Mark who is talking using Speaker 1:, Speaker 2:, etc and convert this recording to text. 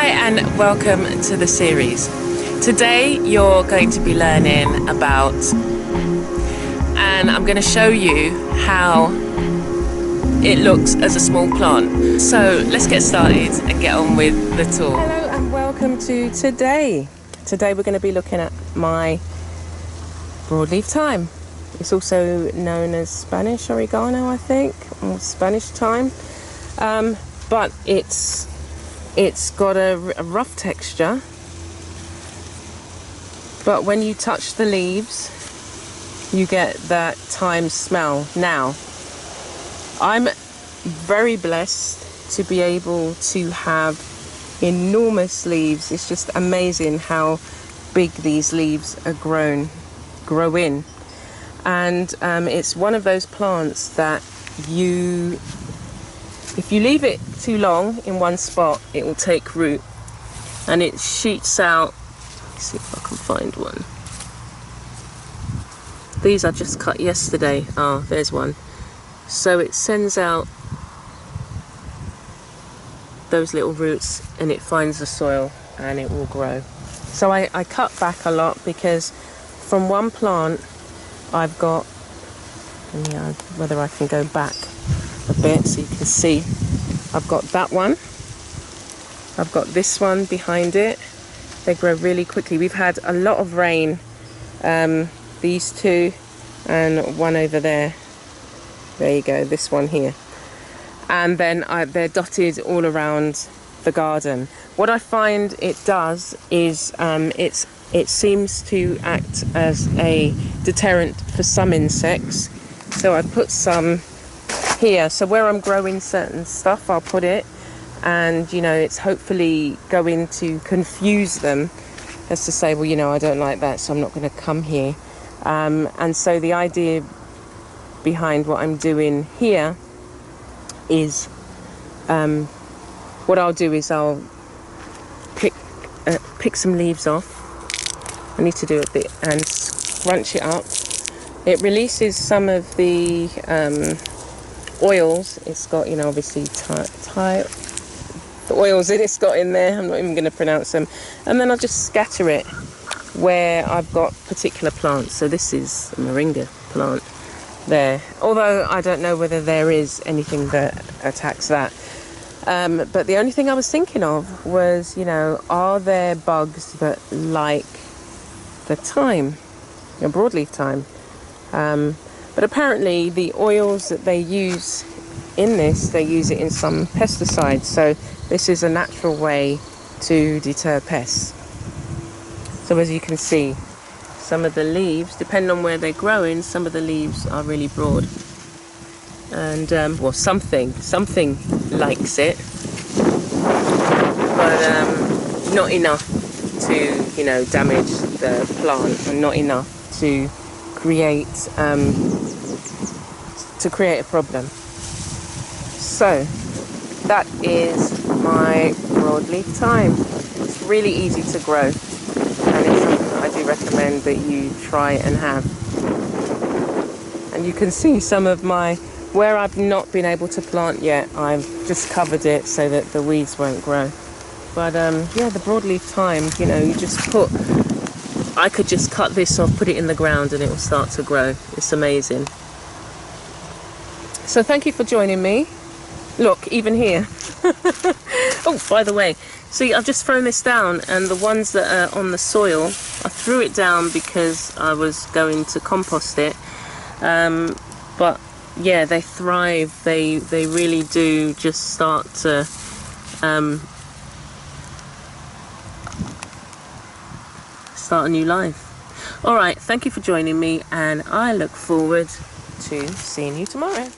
Speaker 1: Hi and welcome to the series. Today you're going to be learning about, and I'm going to show you how it looks as a small plant. So let's get started and get on with the tour. Hello and welcome to today. Today we're going to be looking at my broadleaf thyme. It's also known as Spanish oregano, I think, or Spanish thyme, but it's got a rough texture, but when you touch the leaves you get that thyme smell. Now, I'm very blessed to be able to have enormous leaves. It's just amazing how big these leaves are grow in, and it's one of those plants that if you leave it too long in one spot, it will take root and it shoots out. Let's see if I can find one. These I just cut yesterday. Ah, there's one. So it sends out those little roots and it finds the soil and it will grow. So I cut back a lot because from one plant I've got, whether I can go back a bit so you can see, I've got that one, I've got this one behind it. They grow really quickly. We've had a lot of rain, these two and one over there. There you go, this one here. And then they're dotted all around the garden. What I find it does is it seems to act as a deterrent for some insects. So I put some here, so where I'm growing certain stuff I'll put it, and it's hopefully going to confuse them as to say, well, I don't like that, so I'm not going to come here. And so the idea behind what I'm doing here is what I'll do is I'll pick some leaves off. I need to do a bit and scrunch it up. It releases some of the oils it's got, obviously the oils that it's got in there. I'm not even going to pronounce them. And then I'll just scatter it where I've got particular plants. So this is a moringa plant there, although I don't know whether there is anything that attacks that. But the only thing I was thinking of was, are there bugs that like the thyme, broadleaf thyme? But apparently the oils that they use in this, they use it in some pesticides. So this is a natural way to deter pests. So as you can see, some of the leaves, depending on where they're growing, some of the leaves are really broad. And, well, something likes it, but not enough to, damage the plant, and not enough to create a problem. So that is my broadleaf thyme. It's really easy to grow, and it's something that I do recommend that you try and have. And you can see some of where I've not been able to plant yet, I've just covered it so that the weeds won't grow. But yeah, the broadleaf thyme, you just I could just cut this off, put it in the ground, and it will start to grow. It's amazing. So thank you for joining me. Look, even here. Oh, by the way, see, I've just thrown this down, and the ones that are on the soil, I threw it down because I was going to compost it. But yeah, they thrive. They really do just start to start a new life. All right, thank you for joining me, and I look forward to seeing you tomorrow.